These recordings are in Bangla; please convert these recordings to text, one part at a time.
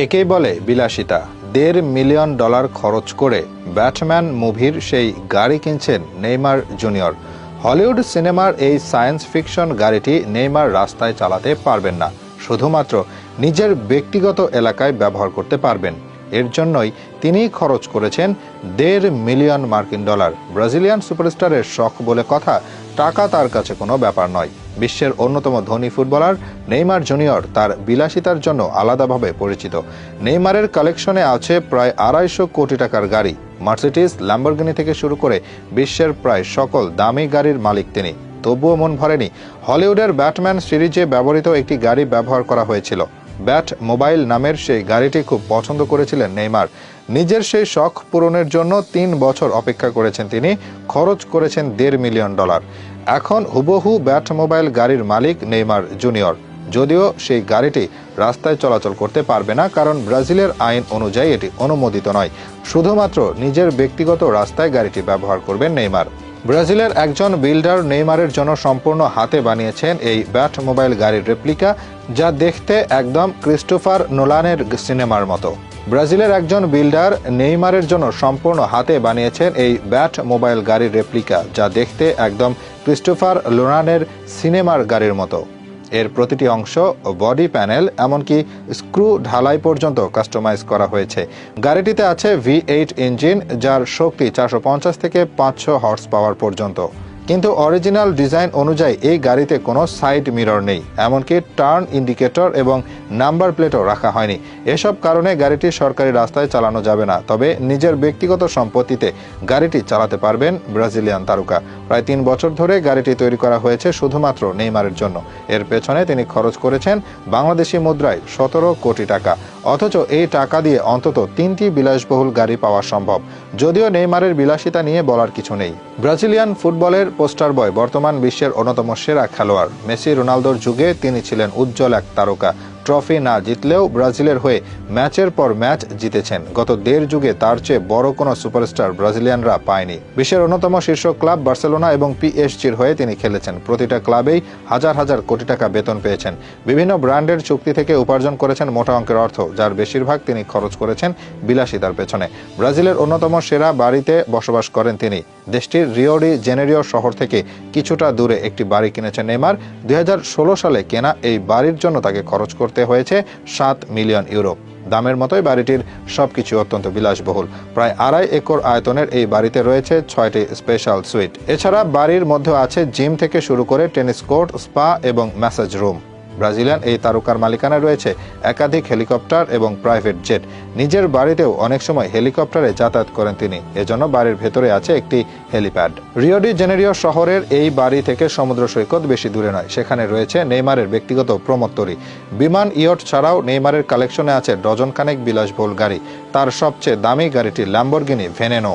একেই বলে বিলাসিতা। $1.5 মিলিয়ন খরচ করে ব্যাটম্যান মুভির সেই গাড়ি কিনছেন নেইমার জুনিয়র। হলিউড সিনেমার এই সায়েন্স ফিকশন গাড়িটি নেইমার রাস্তায় চালাতে পারবেন না, শুধুমাত্র নিজের ব্যক্তিগত এলাকায় ব্যবহার করতে পারবেন। এর জন্যই তিনি খরচ করেছেন $1.5 মিলিয়ন। ব্রাজিলিয়ান সুপারস্টারের শখ বলে কথা, টাকা তার কাছে কোনো ব্যাপার নয়। বিশ্বের অন্যতম ধনী ফুটবলার নেইমার জুনিয়র তার বিলাসিতার জন্য আলাদাভাবে পরিচিত। নেইমারের কালেকশনে আছে প্রায় 250 কোটি টাকার গাড়ি। মার্সিডিজ, ল্যাম্বরগিনি থেকে শুরু করে বিশ্বের প্রায় সকল দামি গাড়ির মালিক তিনি। তবুও মন ভরেনি। হলিউডের ব্যাটম্যান সিরিজে ব্যবহৃত একটি গাড়ি ব্যবহার করা হয়েছিল। ব্যাট মোবাইল নামের সেই গাড়িটি খুব পছন্দ করেছিলেন নেইমার। নিজের সেই শখ পূরণের জন্য 3 বছর অপেক্ষা করেছেন তিনি, খরচ করেছেন $1.5 মিলিয়ন। এখন হুবহু ব্যাট মোবাইল গাড়ির মালিক নেইমার জুনিয়র, যদিও সেই গাড়িটি রাস্তায় চলাচল করতে পারবে না, কারণ ব্রাজিলের আইন অনুযায়ী এটি অনুমোদিত নয়। শুধুমাত্র নিজের ব্যক্তিগত রাস্তায় গাড়িটি ব্যবহার করবেন নেইমার। ব্রাজিলের একজন বিল্ডার নেইমারের জন্য সম্পূর্ণ হাতে বানিয়েছেন এই ব্যাট মোবাইল গাড়ির রেপ্লিকা, যা দেখতে একদম ক্রিস্টোফার নোলানের সিনেমার মতো। ব্রাজিলের একজন বিল্ডার নেইমারের জন্য সম্পূর্ণ হাতে বানিয়েছেন এই ব্যাট মোবাইল গাড়ির রেপ্লিকা, যা দেখতে একদম ক্রিস্টোফার নোলানের সিনেমার গাড়ির মতো। এর প্রতিটি অংশ, বডি প্যানেল, এমনকি স্ক্রু ঢালাই পর্যন্ত কাস্টমাইজ করা হয়েছে। গাড়িটিতে আছে V8 ইঞ্জিন, যার শক্তি 450 থেকে 500 হর্স পাওয়ার পর্যন্ত। কিন্তু অরিজিনাল ডিজাইন অনুযায়ী এই গাড়িতে কোনো সাইড মিরর নেই, এমনকি টার্ন ইন্ডিকেটর এবং নাম্বার প্লেটও রাখা হয়নি। এসব কারণে গাড়িটি সরকারি রাস্তায় চালানো যাবে না, তবে নিজের ব্যক্তিগত সম্পত্তিতে গাড়িটি চালাতে পারবেন ব্রাজিলিয়ান তারকা। প্রায় 3 বছর ধরে গাড়িটি তৈরি করা হয়েছে শুধুমাত্র নেইমারের জন্য। এর পেছনে তিনি খরচ করেছেন বাংলাদেশি মুদ্রায় 17 কোটি টাকা। অথচ এই টাকা দিয়ে অন্তত 3টি বিলাসবহুল গাড়ি পাওয়া সম্ভব। যদিও নেইমারের বিলাসিতা নিয়ে বলার কিছু নেই। ব্রাজিলিয়ান ফুটবলের পোস্টার বয়, বর্তমান বিশ্বের অন্যতম সেরা খেলোয়াড়। মেসি, রোনালদোর যুগে তিনি ছিলেন উজ্জ্বল এক তারকা। ট্রফি না জিতলেও ব্রাজিলের হয়ে ম্যাচের পর ম্যাচ জিতেছেন। গত 1.5 যুগে তার চেয়ে বড় কোনো সুপারস্টার ব্রাজিলিয়ানরা পায়নি। বিশ্বের অন্যতম শীর্ষ ক্লাব বার্সেলোনা এবং PSG-র হয়ে তিনি খেলেছেন। প্রতিটা ক্লাবেই হাজার হাজার কোটি টাকা বেতন পেয়েছেন। বিভিন্ন ব্র্যান্ডের চুক্তি থেকে উপার্জন করেছেন মোটা অঙ্কের অর্থ, যার বেশিরভাগ তিনি খরচ করেছেন বিলাসিতার পেছনে। ব্রাজিলের অন্যতম সেরা বাড়িতে বসবাস করেন তিনি। দেশটির রিও ডি জেনেরিও শহর থেকে কিছুটা দূরে একটি বাড়ি কিনেছেন নেইমার। 2016 সালে কেনা এই বাড়ির জন্য তাকে খরচ করতে হয়েছে €7 মিলিয়ন। দামের মতোই বাড়িটির সবকিছু অত্যন্ত বিলাসবহুল। প্রায় 2.5 একর আয়তনের এই বাড়িতে রয়েছে 6টি স্পেশাল সুইট। এছাড়া বাড়ির মধ্যে আছে জিম থেকে শুরু করে টেনিস কোর্ট, স্পা এবং ম্যাসাজ রুম। ব্রাজিলিয়ান এই তারকার মালিকানায় রয়েছে একাধিক হেলিকপ্টার এবং প্রাইভেট জেট। নিজের বাড়িতেও অনেক সময় হেলিকপ্টারে যাতায়াত করেন তিনি, এজন্য বাড়ির ভেতরে আছে একটি হেলিপ্যাড। রিও ডি জেনেরিও শহরের এই বাড়ি থেকে সমুদ্র সৈকত বেশি দূরে নয়। সেখানে রয়েছে নেইমারের ব্যক্তিগত প্রমোত্তরি। বিমান, ইয়ট ছাড়াও নেইমারের কালেকশনে আছে ডজনখানেক বিলাসবহুল গাড়ি। তার সবচেয়ে দামি গাড়িটি ল্যাম্বরগিনি ভেনেনো।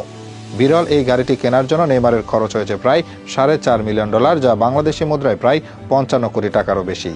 বিরল এই গাড়িটি কেনার জন্য নেইমারের খরচ হয়েছে প্রায় $4.5 মিলিয়ন, যা বাংলাদেশি মুদ্রায় প্রায় 55 কোটি টাকারও বেশি।